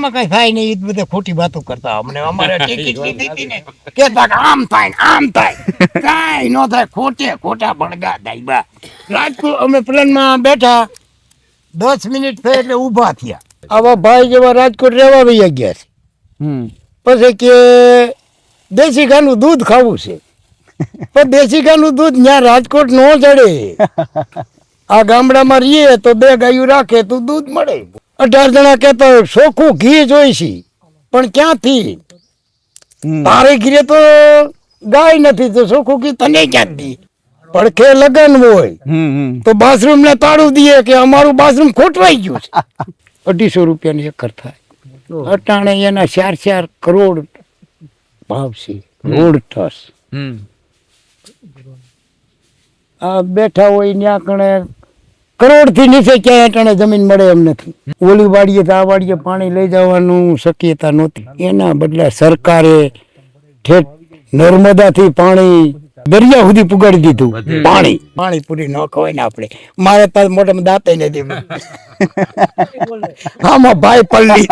આમાં કઈ થાય નહીં, એ બધે ખોટી વાતો કરતા. અમને અમારે ટિકિટ લીધી હતી ને કેતા કે આમ થાય ને આમ થાય, કાંઈ ન થાય, ખોટા ભણગા દાઈબા. રાજકોટ અમે પ્લેનમાં બેઠા, 10 મિનિટ થઈ એટલે ઊભા થયા. આવા ભાઈ જેવા રાજકોટ રહેવા વહી ગયા છે. પછી કે દેશી ગાયનું દૂધ ખાવું છે, પણ દેશી ગાયનું દૂધ ત્યાં રાજકોટ ન ચડે. આ ગામડામાં રહીએ તો 2 ગાયું રાખે તો દૂધ મળે. 18 જણા કહેતા હોય ચોખ્ખું ઘી જોઈશે, પણ ક્યાંથી? તારે ઘીરે તો ગાય નથી તો ચોખ્ખું ઘી તને ક્યાંથી? પડખે લગન હોય તો બાથરૂમ ને તાળું દઈએ કે અમારું બાથરૂમ ખોટવાઈ ગયું છે. 250 રૂપિયાની એકર થાય. અટાણે એના 4 કરોડ ભાવ છે. રોડ ટસ આ બેઠા હોય ત્યાં કણે કરોડ થી નીચે ક્યાંય અટાણે જમીન મળે એમ નથી. ઓલી વાડીએ તો આ વાડીએ પાણી લઈ જવાનું શક્યતા નહોતી. એના બદલે સરકારે ઠેઠ નર્મદા થી પાણી દરિયા સુધી પુગાડી દીધું. પાણી પૂરી ન ખવાય ને આપણે. મારે પાસે મોટામાં દાંત નથી. આમાં ભાઈ પલ્લી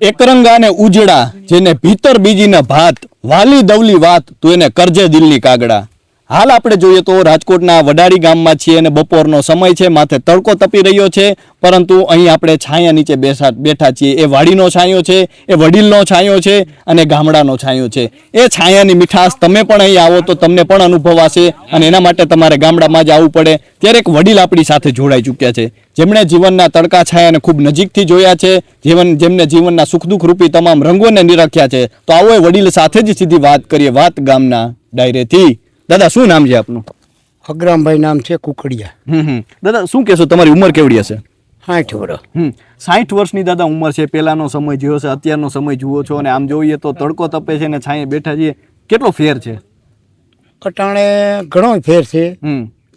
એકરંગા ને ઉજળા, જેને ભીતર બીજીના ભાત, વાલી દવલી વાત તું એને કરજે દિલની કાગડા. હાલ આપણે જોઈએ તો રાજકોટના વડાળી ગામમાં છીએ અને બપોરનો સમય છે, માથે તડકો તપી રહ્યો છે, પરંતુ અહીં આપણે છાયા નીચે બેઠા છીએ. એ વાડીનો છાંયો છે, એ વડીલનો છાંયો છે અને ગામડાનો છાંયો છે. એ છાયાની મીઠાશ તમે પણ અહીં આવો તો તમને પણ અનુભવાશે અને એના માટે તમારે ગામડામાં જ આવવું પડે. ત્યારે એક વડીલ આપણી સાથે જોડાઈ ચૂક્યા છે, જેમણે જીવનના તડકા છાયાને ખૂબ નજીકથી જોયા છે, જેમને જીવનના સુખ દુઃખ રૂપી તમામ રંગોને નિરખ્યા છે. તો આવો એ વડીલ સાથે જ સીધી વાત કરીએ, વાત ગામના ડાયરેથી. દાદા શું નામ છે આપનું? અગ્રામભાઈ નામ છે, કુકડિયા. દાદા શું કહેશો, તમારી ઉંમર કેવડી હશે? 60 વર્ષ. 60 વર્ષની દાદા ઉંમર છે. પહેલાનો સમય જોયો છે, અત્યારનો સમય જુઓ છો અને આમ જોઈએ તો તડકો તપે છે ને છાંયે બેઠા છીએ, કેટલો ફેર છે? અટાણે ઘણો ફેર છે.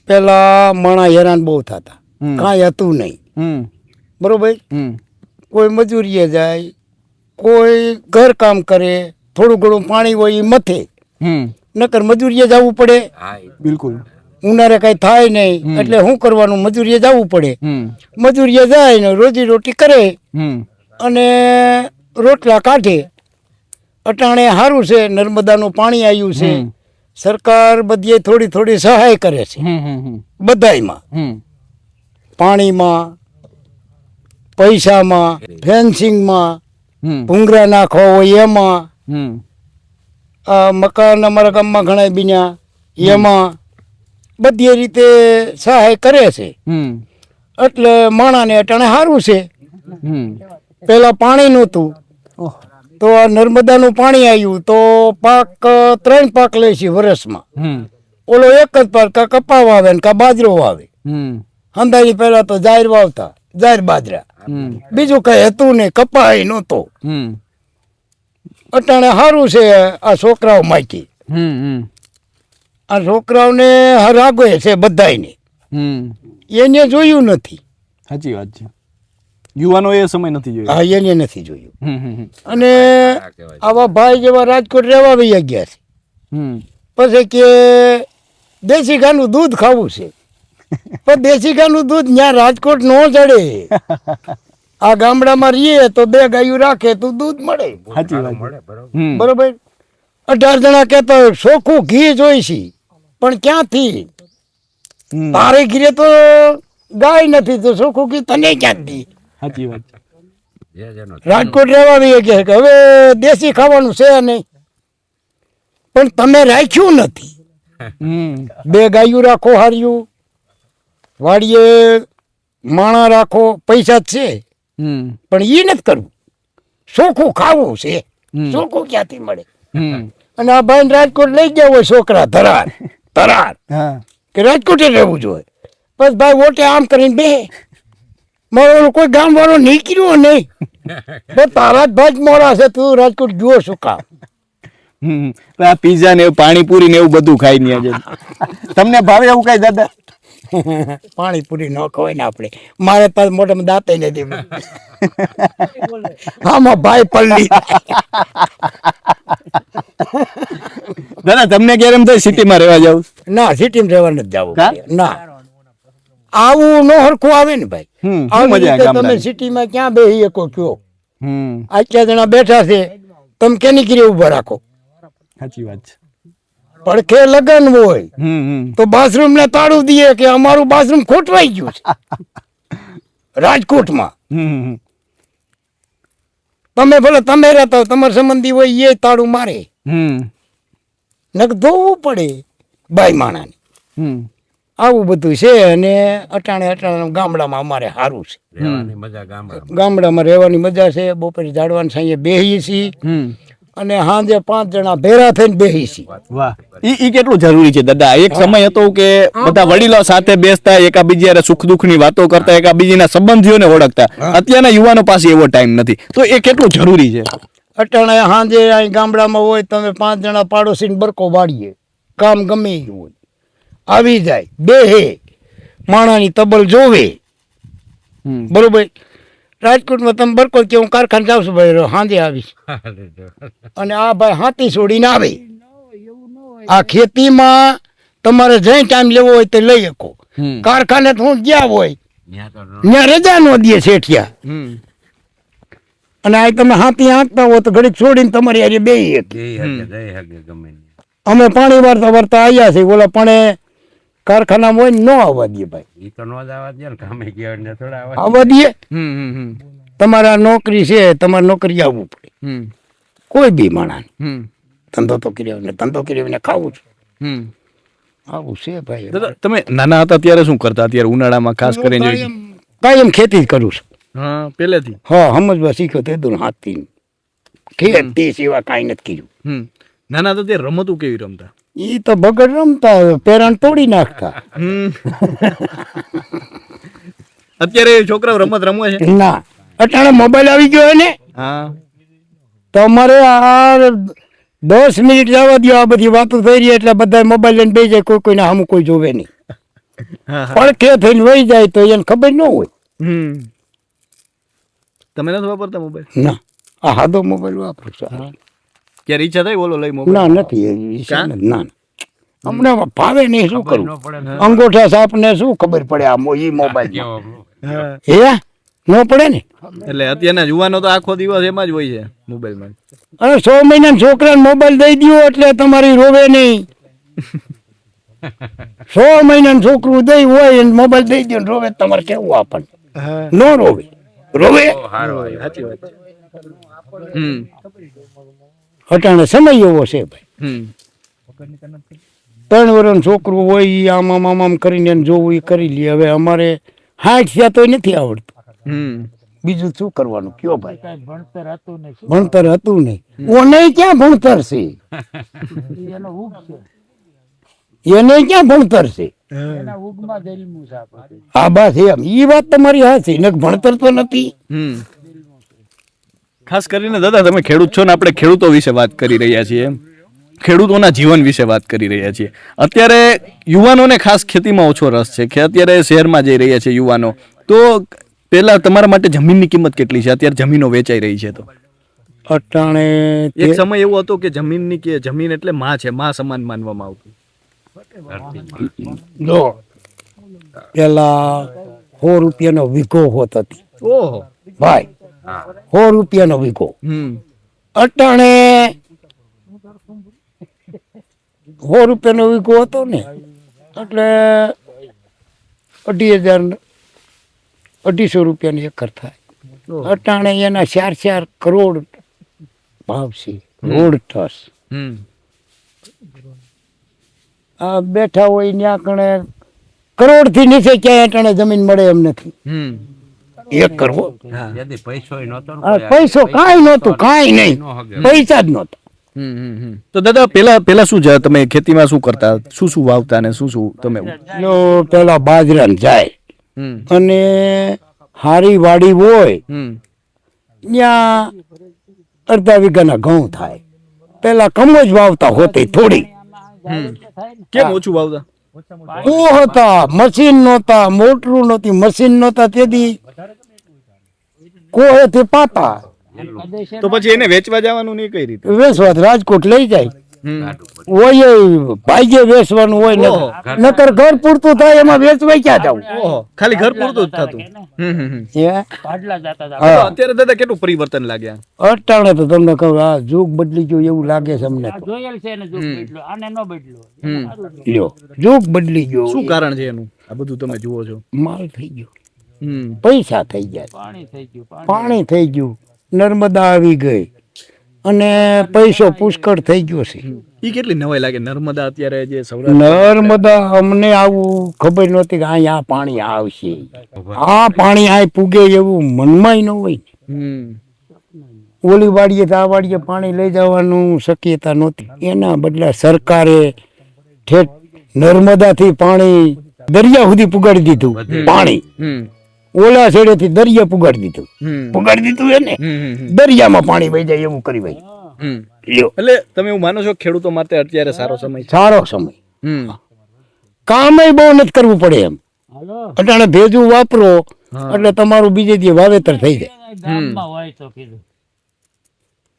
પેલા માણા હેરાન બહુ થતા, કાંઈ હતું નહીં. બરોબર. કોઈ મજૂરીએ જાય, કોઈ ઘર કામ કરે, થોડું ઘણું પાણી હોય એ મથે, નકર મજૂરીએ જવું પડે. બિલકુલ. ઉનાળે કઈ થાય નહીં એટલે શું કરવાનું, મજૂરીએ જવું પડે. મજૂરીએ જાય ને રોજી રોટી કરે અને રોટલા કાઢે. અટાણે સારું છે, નર્મદાનું પાણી આવ્યું છે, સરકાર બધી થોડી સહાય કરે છે બધાયમાં, પાણીમાં, પૈસામાં, ફેન્સિંગમાં, ભૂંગરા નાખવા હોય એમાં, મકાન અમારા ગામમાં ઘણા બીના એમાં બધી રીતે સહાય કરે છે. એટલે માણાને અટાણે સારું છે. પેલા પાણી નહોતું તો આ નર્મદાનું પાણી આવ્યું તો પાક 3 પાક લે છે વર્ષમાં. ઓલો એક જ પાક, કા કપા વાવે ને કા બાજરો વાવે. હંધાઈ પહેલા તો જાહેર વાવતા, જાહેર બાજરા, બીજું કઈ હતું નહીં, કપાય નહોતો. અટાણે સારું છે આ છોકરાઓ માયકી. આ છોકરાઓને હરાગો છે બધાયને, એને જોયું નથી. સાચી વાત છે, યુવાનો એ સમય નથી જોયો. હા, એને નથી જોયું. અને આવા ભાઈ જેવા રાજકોટ રહેવા વહી ગયા છે. પછી કે દેશી ગાયનું દૂધ ખાવું છે, પણ દેશી ગાયનું દૂધ ત્યાં રાજકોટ ન ચડે. આ ગામડામાં રહીએ તો 2 ગાયું રાખે તો દૂધ મળે. બરોબર. 18 જણા કહેતા હોય ચોખ્ખું ઘી જોઈશે, પણ ક્યાંથી? તારે ઘીરે તો ગાય નથી તો ચોખ્ખું ઘી તને ક્યાંથી? સાચી વાત. રાજકોટ રહેવા વહી ગયા કે હવે દેશી ખાવાનું છે નહીં, પણ તમે રાખ્યું નથી. 2 ગાયું રાખો હાર્યું, વાડીએ માણા રાખો, પૈસા જ છે પણ એ નથી કરવું. ચોખ્ખું ખાવું છે, ચોખ્ખું ક્યાંથી મળે? અને આ ભાઈ રાજકોટ લઈ ગયા હોય છોકરા ધરાર કે રાજકોટે રહેવું જોઈએ, બસ ભાઈ વોટે આમ કરીને બે મારો કોઈ ગામ વાળો નીકળ્યો નહીં. તારા જ ભાઈ મોડા છે, તું રાજકોટ ગયો શું કામ? આ પીઝા ને પાણીપુરી ને એવું બધું ખાઈ ને તમને ભાવે એવું કઈ દાદા? પાણીપુરી ન ખવાય ને આપણે. મારે પાસે મોટામાં દાંત નથી. આમાં ભાઈ પલ્લી. દાદા તમને ક્યારે એમ થાય સિટીમાં રહેવા જાવ? ના, સિટીમાં રહેવા નથી જવું. ના, આવું નો હરખું આવે ને ભાઈ. શું આવી મજા રીતે તમે ગામડાની? સિટીમાં ક્યાં બેહી શકો કયો? હમ આટલા જણા બેઠા છે, તમે કેની કરી ઉભા રાખો? સાચી વાત છે. પડખે લગન હોય હમ તો બાથરૂમ ને તાળું દઈએ કે અમારું બાથરૂમ ખોટવાઈ ગયું છે રાજકોટમાં. હમ તમે ભલે તમે રહેતા હો, તમારા સંબંધી હોય એ તાળું મારે, હમ નક ધોવું પડે બાઈ માણાને. હમ આવું બધું છે. અને અટાણે ગામડામાં અમારે સારું છે. ગામડામાં રહેવાની મજા છે. બપોરે ઝાડવાની સાંજે બેહીએ છીએ હમ અને સાંજે 5 જણા ભેરા થઈને બેહી છીએ. વાહ, ઈ કેટલું જરૂરી છે દાદા. એક સમય હતો કે બધા વડીલો સાથે બેસતા, એકાબીજા સુખ દુઃખ ની વાતો કરતા, એકાબીજીના સંબંધીઓને ઓળખતા. અત્યારના યુવાનો પાસે એવો ટાઈમ નથી, તો એ કેટલું જરૂરી છે. અટાણે સાંજે અહીં ગામડામાં હોય તમે 5 જણા પાડોશીને બરકો વાળીએ, કામ ગમે એ હોય, આવી જાય બેહે, માણાની તબલ જોવે. હમ. બરોબર. રાજકોટમાં તમે બરકો કે હું કારખાને જાઉં છું ભાઈ, સાંજે આવીશ, અને આ ભાઈ હાથી છોડીને આવે. આ ખેતીમાં તમારે જે ટાઈમ લેવો હોય તે લઈ શકો. હમ. કારખાને તો હું ગયા હોય ત્યાં રજા નો દે શેઠિયા. હમ. અને આ તમે હાથી હાંકતા હો તો ઘડીક છોડીને તમારી હારે બેહી હતી. અમે પાણી વારતા વારતા આવ્યા છે, ઓલા પણ કારખાનામાં હોય ને ન આવવા દે ભાઈ, આવવા દે. હમ. તમારા નોકરી છે, તમારે નોકરી આવવું પડે. હમ. કોઈ બી માણસ હમ. ધંધો તો કર્યો ખાવું છું. હમ. આવું છે ભાઈ. દાદા, તમે નાના હતા ત્યારે શું કરતા? અત્યારે ઉનાળામાં ખાસ કરીને કાયમ ખેતી જ કરું છું. હા, પહેલેથી. હા, સમજવા શીખ્યો તે દૂર હાથથી. ખેતી સિવાય કાંઈ નથી કર્યું. હમ. નાના હતા ત્યારે રમતું કેવી રમતા? ઈ તો બગડ રમતા, પેરાણ તોડી નાખતા. હમ. અત્યારે છોકરાઓ રમત રમવે છે? ના, અટાણે મોબાઈલ આવી ગયો હોય ને હા. તો અમારે આ 10 મિનિટ જવા દો, આ બધી વાતો થઈ રહી એટલે બધા મોબાઈલ લઈને બેસી જાય, કોઈને સામું કોઈ જોવે નહીં. પડખે થઈને વહી જાય તો એને ખબર ન હોય. હમ. તમે નથી વાપરતા મોબાઈલ? ના, આ હાદો મોબાઈલ વાપરું છું. ક્યારે ઈચ્છા થાય બોલો લઈ મોબાઈલ? ના, નથી એવી છે ને. ના, અમને ભાવે નહીં, શું કરું? અંગૂઠા સાપને શું ખબર પડે આ ઈ મોબાઈલ? હે ન પડે ને. એટલે અત્યારના યુવાનો તો આખો દિવસ એમાં જ હોય છે, મોબાઈલમાં. અરે 6 મહિના છોકરાને મોબાઈલ દઈ દો એટલે તમારી રોવે નહીં. 6 મહિના છોકરું દઈ હોય એને મોબાઈલ દઈ દો રોવે, તમારે કેવું આપણને? ન રોવે, રોવે. સાચી વાત છે. હમ. અટાણે સમય એવો છે ભાઈ. હમ. 3 વર્ષનું છોકરું હોય ઈ આમ આમ આમ આમ કરીને એને જોવું એ કરી લે. હવે અમારે 60 થયા તોય નથી આવડતું. હમ. બીજું શું કરવાનું કયો ભાઈ? ભણતર હતું નહીં. ઓને ક્યાં ભણતર છે? એને ક્યાં ભણતર છે? હા બસ એમ, ઈ વાત તમારી હાચી. નક ભણતર તો નથી. હમ. ખાસ કરીને દાદા તમે ખેડૂત છો ને, આપણે ખેડૂતો વિશે વાત કરી રહ્યા છીએ, ખેડૂતોના જીવન વિશે વાત કરી રહ્યા છીએ. અત્યારે યુવાનોને ખાસ ખેતીમાં ઓછો રસ છે કે અત્યારે શહેરમાં જઈ રહ્યા છે યુવાનો. તો પહેલા તમારા માટે જમીનની કિંમત કેટલી છે? અત્યારે જમીનો વેચાઈ રહી છે તો અટાણે એક સમય એવો હતો કે જમીન એટલે માં છે, માં સમાન માનવામાં આવતું. જો પેલા 100 રૂપિયાનો વીઘો હોત હતી ઓહો ભાઈ, 100 રૂપિયાનો વીઘો. હમ. અટાણે 100 રૂપિયાનો વીઘો હતો ને એટલે 2,500 રૂપિયાની એકર થાય. અટાણે એના 4 કરોડ ભાવ છે. રોડ ટસ હમ. આ બેઠા હોય ત્યાં કણે કરોડ થી નીચે ક્યાંય અટાણે જમીન મળે એમ નથી. હમ. એક કરવો હા. પૈસો કાંઈ નહોતું, કાંઈ નહીં, પૈસા જ નહોતા. તો દાદા પેલા શું છે? તમે ખેતીમાં શું કરતા? શું વાવતા ને શું તમે? જો પેલા બાજરા જાય અને હારી વાડી હોય ત્યાં 1/2 વીઘાના ઘઉં થાય. પેલા કમો જ વાવતા હોતી થોડી. કેમ ઓછું વાવતા? હતા મશીન નહોતા, મોટરું નહોતી, મશીન નહોતા, તેથી કોહેથી પાતા. તો પછી એને વેચવા જવાનું નહીં કઈ રીતે? વેચવા રાજકોટ લઈ જાય. હોય ભાગ્ય વેચવાનું હોય ને ઓહો. નકર ઘર પૂરતું થાય એમાં વેચવાય ક્યાં જવું ઓહો ખાલી ઘર પૂરતું જ થતું હે પાટલા જતા હતા. તો અત્યારે દાદા કેટલું પરિવર્તન લાગ્યા અટાણે તો તમને કહું આ જુગ બદલી ગયું એવું લાગે છે અમને આ તો જોયેલ છે ને જો બદલો આને ન બદલો હમ. લ્યો જુગ બદલી ગયો શું કારણ છે એનું આ બધું તમે જુઓ છો માલ થઈ ગયો હમ પૈસા થઈ ગયા પાણી થઈ ગયું પાણી થઈ ગયું નર્મદા આવી ગઈ અને પૈસો પુષ્કળ થઈ ગયો છે ઈ કેટલી નવાઈ લાગે નર્મદા અત્યારે જે સૌરાષ્ટ્ર નર્મદા અમને આવું ખબર નહોતી કે અહીંયા આ પાણી આવશે આ પાણી આ પૂગે એવું મનમાં ન હોય હમ ઓલી વાડીએ તો આ વાડીએ પાણી લઈ જવાનું શક્યતા નહોતી એના બદલે સરકારે ઠેઠ નર્મદાથી પાણી દરિયા સુધી પુગાડી દીધું પાણી હમ ઓલા છેડેથી દરિયા પુગાડી દીધું હમ પુગાડી દીધું એને હમ દરિયામાં પાણી વહી જાય એવું કરી ભાઈ હમ લ્યો એટલે તમે એવું માનો છો કે ખેડૂતો માટે અત્યારે સારો સમય છે સારો સમય હમ કામે બહુ નથી કરવું પડે એમ હાલો અટાણે ભેજું વાપરો હા. એટલે તમારું બીજે દી વાવેતર થઈ જાય ગામમાં હોય તો કીધું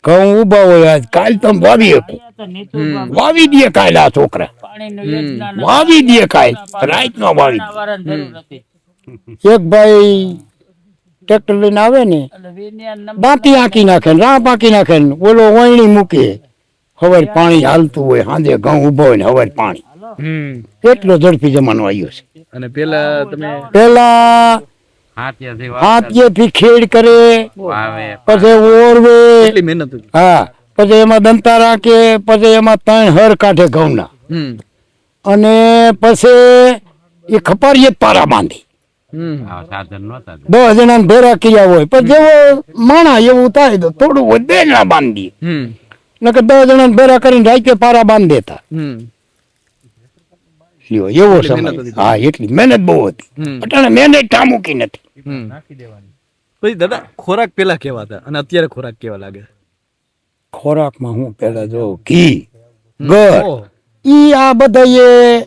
ઘઉં ઉભા હોય આજ કાલ તમે વાવી શકો અહીંયા તો નીચું ગામ વાવી દે કાલ આ છોકરા પાણીની યોજના ના વાવી દે કાલ રાત નો વાવી દે. વારંવાર જરૂર હતી એક ભાઈ ટ્રેક્ટર લઈને આવે ને એટલે વિજ્ઞાન નંબર દાંતી આંકી નાખે ને રાપ આંકી નાખે ને ઓલો વણણી મૂકે હવાર પાણી હાલતું હોય સાંજે ઘઉં ઉભો હોય ને હવાર પાણી હમ એટલો ઝડપી જમાનો આવ્યો છે અને પેલા તમે પેલા હાથિયેથી ખેડ કરે પછી ઓરવે કેટલી મહેનત હતી. હા પછી એમાં દંતા રાખે પછી એમાં 3 હર કાઢે ઘઉંના હમ અને પછી એ ખપારીએ જ પારા બાંધી હમ 10 જણા ભેરા કર્યા હોય પણ જેવો માણા એવું થાય તો થોડું વધે ના બાંધી હમ નકર 10 જણા ભેરા કરીને રાતે પારા બાંધી દેતા હમ લ્યો એવો એટલી સમય મહેનત હતી. હા એટલી મહેનત બહુ હતી હમ અટાણે મહેનત ટામુકી નથી હમ પછી દાદા ખોરાક પેલા કેવા હતા અને અત્યારે ખોરાક કેવા લાગે ખોરાકમાં હું પેલા જો ઘી ગર ઓહ. ઈ આ બધા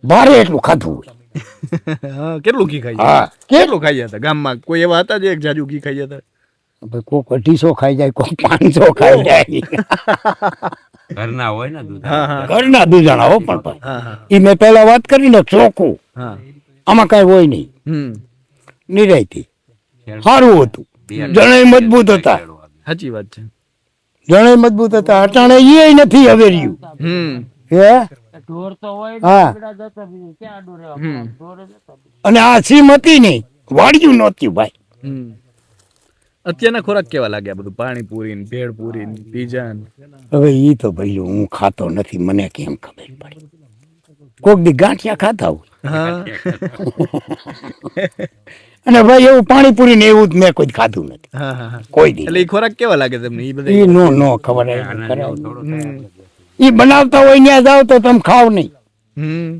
ભારે એટલું ખાધું હોય હા, કેટલું ઘી ખાઈ હા કેટલું ખાઈ હતા ગામમાં કોઈ એવા હતા જે એક જાજુ ઘી ખાઈ હતા ભાઈ કોક 250 ખાઈ જાય કોક 500 ખાઈ જાય ઘરના હોય ને દૂધ હા હા ઘરના દુજાણા હો પણ ભાઈ હા હા ઈ મેં પેલા વાત કરી ને ચોખ્ખું હા આમાં કઈ હોય નહીં હમ નિરાયતી સારું હતું જણાય મજબૂત હતા સાચી વાત છે જણાય મજબૂત હતા અટાણે ઈ નથી હવે રહ્યું હમ હે ઢોર તો હોય ને હા આગળ જતા બીજું ક્યાં આડું રહેવા ઢોર જ હતા. અને આ સીમ હતી નહીં વાડિયું નહોતું ભાઈ હમ અત્યારના ખોરાક કેવા લાગ્યા બધું પાણીપુરી ને ભેળપુરી ને પીઝા ને હવે ઈ તો ભાઈ હું ખાતો નથી મને કેમ ખબર પડી કોક દી ગાંઠિયા ખાતા હોય હા અને ભાઈ એવું પાણીપુરી ને એવું જ મેં કોઈ ખાધું નથી હા હા હા. કોઈ દી એટલે એ ખોરાક કેવા લાગે તમને એ બધા ઈ નો ખબર કરાય હમ ઈ બનાવતા હોય ત્યાં જાવ તો તમે ખાવ નહીં હમ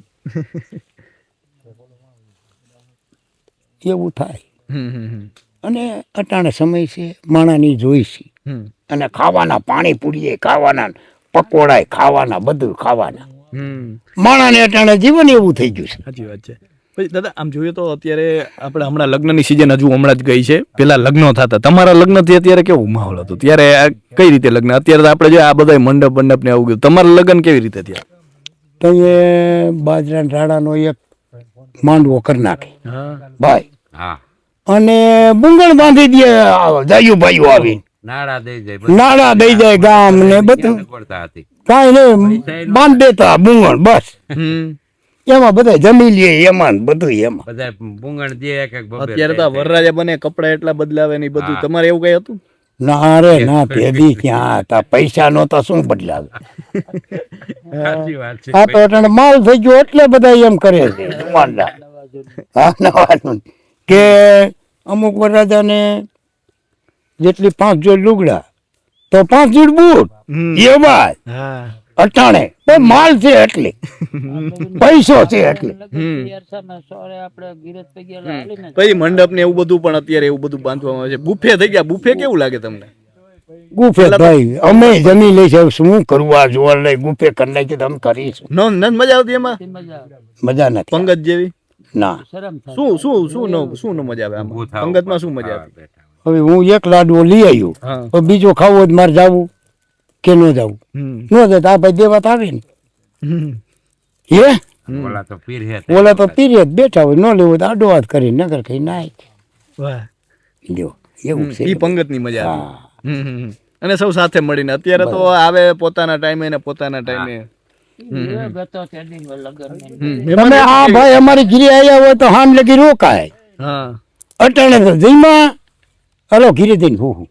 એવું થાય હમ હમ અને અટાણે સમય છે માણાની જોઈ છે હમ અને ખાવાના પાણીપુરીએ ખાવાના પકોડાય ખાવાના બધું ખાવાના હમ માણાને અટાણે જીવન એવું થઈ ગયું છે સાચી વાત છે પછી દાદા આમ જોઈએ તો અત્યારે આપણે હમણાં લગ્નની સિઝન હજુ હમણાં જ ગઈ છે પેલા લગ્નો થતા તમારા લગ્નથી અત્યારે કેવું માહોલ હતો ત્યારે આ કઈ રીતે લગ્ન અત્યારે તો આપણે જો આ બધા મંડપ મંડપ ને આવું ગયું તમારા લગ્ન કેવી રીતે થયા તો એ બાજરા રાડાનો એક માંડવો કરી નાખે હા ભાઈ હા અને બુંગણ બાંધી દે જાયું ભાઈઓ આવી નાળા દઈ જાય નાળા દઈ જાય ગામ ને બધું પડતા હતી કાંઈ નહીં બાંધ દેતા બુંગણ બસ હમ એમાં બધા જમી લે એમાં ને બધું એમાં બધા પૂંગણ દે એક એક બબે અત્યારે તો આ વરરાજા બને કપડા એટલા બદલાવે ને ઈ બધું તમારે એવું કઈ હતું ના રે ના પેઢી ક્યાં હતા પૈસા નહોતા શું બદલાવે સાચી વાત છે આ તો અટાણે માલ થઈ ગયો એટલે બધા એમ કરે છે જુમાનદાર. હા નવાનું કે અમુક વરરાજાને જેટલી 5 જોડ લુગડા તો 5 જોડ બૂટ હમ. એ વાત હા અટાણે પણ માલ છે એટલે પૈસો છે એટલે લગન અરસામાં સોરે આપણે ગીરજ પગ્યા હાલીને પછી મંડપ ને એવું બધું પણ અત્યારે એવું બધું બાંધવામાં આવે છે બુફે થઈ ગયા બુફે કેવું લાગે તમને ગુફે ભાઈ અમે જમી લઈ છે શું કરવું આ જોવા લઈ ગુફે કરી નાખી તો અમે કરીશું ન મજા આવતી એમાં મજા આવે. મજા નથી પંગત જેવી ના શરમ થાય શું ન મજા આવે આમાં પંગતમાં શું મજા આવતી હવે હું એક લાડવો લઈ આવ્યો હા તો બીજો ખાવો જ મારે જાવું કે ન જવું ન જાય તો આ ભાઈ દેવા તો આવે ને હે ઓલા તો પીર હે ઓલા તો પીરે જ બેઠા હોય ન લેવું તો આડો હાથ કરી નગર કઈ નાય લ્યો એવું છે ઈ પંગતની મજા આવી હા. અને સૌ સાથે મળીને અત્યારે તો આવે પોતાના ટાઈમે ને પોતાના ટાઈમે એ ગતો તેડી લગન તમે આ ભાઈ અમારી ઘીરે આવ્યા હોય તો હામ લગી રોકાય હા અટાણે તો જઈમાં હલો ઘીરે જઈને હું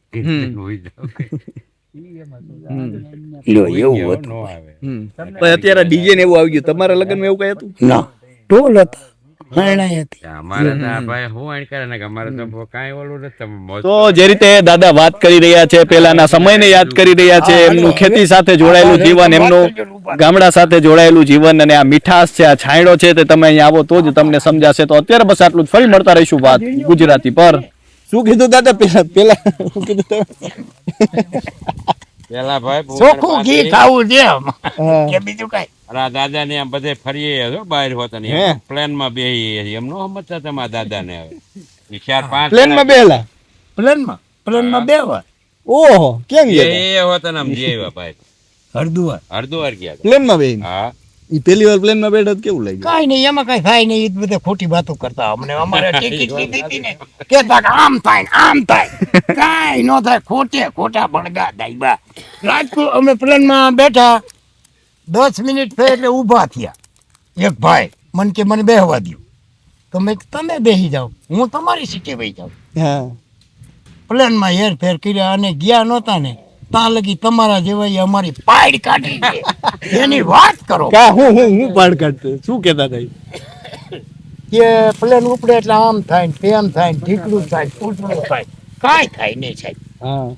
લ્યો એવું હતું નો આવે પણ અત્યારે ડીજે ને એવું આવી ગયું તમારા લગ્નમાં એવું કઈ હતું ના ઢોલ હતા હરણાઈ હતી અમારે તો આ ભાઈ હું આણ કરે ને કે અમારે તો કાંઈ ઓલું નથી તમે મોજ તો જે રીતે દાદા વાત કરી રહ્યા છે પેલાના સમયને યાદ કરી રહ્યા છે એમનું ખેતી સાથે જોડાયેલું જીવન એમનું ગામડા સાથે જોડાયેલું જીવન અને આ મીઠાશ છે આ છાંયડો છે તે તમે અહીંયા આવો તો જ તમને સમજાશે તો અત્યારે બસ આટલું જ ફરી મળતા રહીશું વાત ગુજરાતી પર શું કીધું દાદા પેલા શું કીધું તમે પેલા ભાઈ ચોખ્ખું ઘી ખાવું છે કે બીજું કઈ દાદા ને આમ બધે ફરીએ છો બહાર હોતા હે? ને પ્લેન માં બેહીએ એમ નો સમજતા તમારા દાદા ને હવે ઈ 4-5 પ્લેનમાં બેલા પ્લેનમાં બે વાર ઓહો કેમ ગયા એ હોતા ને આમ જેવા ભાઈ હરદુવાર હરદ્વાર ગયા હતા. પ્લેનમાં બેહીને હા ઈ પહેલી વાર પ્લેનમાં બેઠા તો કેવું લાગ્યું કઈ નહીં એમાં કઈ થાય નહીં એ જ બધા ખોટી વાતો કરતા અમને અમારે ટિકિટ લીધી હતી ને કેતા કે આમ થાય ને આમ થાય કઈ ન થાય ખોટા બળગા દાઈબા રાજકોટ અમે પ્લેનમાં બેઠા 10 મિનિટ થઈ એટલે ઊભા થયા એક ભાઈ મન કે મને બેહવા દ્યો તો મેં કીધું, તમે બેસી જાઓ હું તમારી સીટે બેસી જાઉં હા પ્લેનમાં હેરફેર કર્યા અને ગયા નહોતા ને ત્યાં લગી તમારા જેવા અમારી પાડ કાઢી છે એની વાત કરો કા હું પાડ કાઢતો શું કહેતા હતા કે પ્લેન ઉપડે એટલે આમ થાય ને તેમ થાય ને ઢીકડું થાય ને ફૂટડું થાય કાંઈ થાય નહીં સાહેબ હા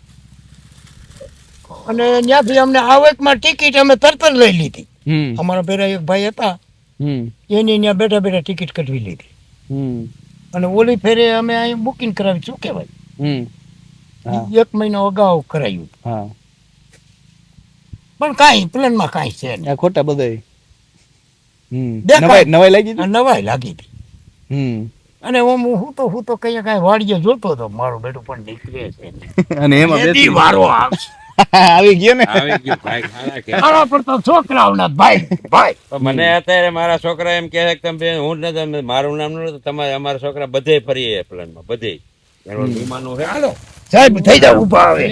અને ત્યાંથી અમને આવકમાં ટિકિટ અમે તરત જ લઈ લીધી હમ અમારા પેલા એક ભાઈ હતા હમ એની ત્યાં બેઠા બેઠા ટિકિટ કઢવી લીધી હમ અને ઓલી ફેરે અમે અહીં બુકિંગ કરાવી શું કહેવાય હમ હા 1 મહિનો અગાઉ કરાયું હા પણ કાંઈ પ્લેનમાં કાંઈ છે નહીં આ ખોટા બધાય દેખાય. નવાઈ લાગી હતી? આ નવાઈ લાગી હતી હમ અને હું તો કઈ કાંઈ વાડીએ જોતો હતો મારું બેટું પણ નીકળે છે અને એમાં એદી વારો આવશે આવી ગયો ને આવી ગયું ભાઈ ખાના કે આના પર તો છોકરાઓના ભાઈ તો મને અત્યારે મારા છોકરા એમ કહે છે કે તમે બેન હું જ નથી મારું નામ ન તમારે અમારા છોકરા બધે ફરીએ પ્લેનમાં બધે એનો વિમાનો છે હાલો સાહેબ થઈ જાવ ઊભા હવે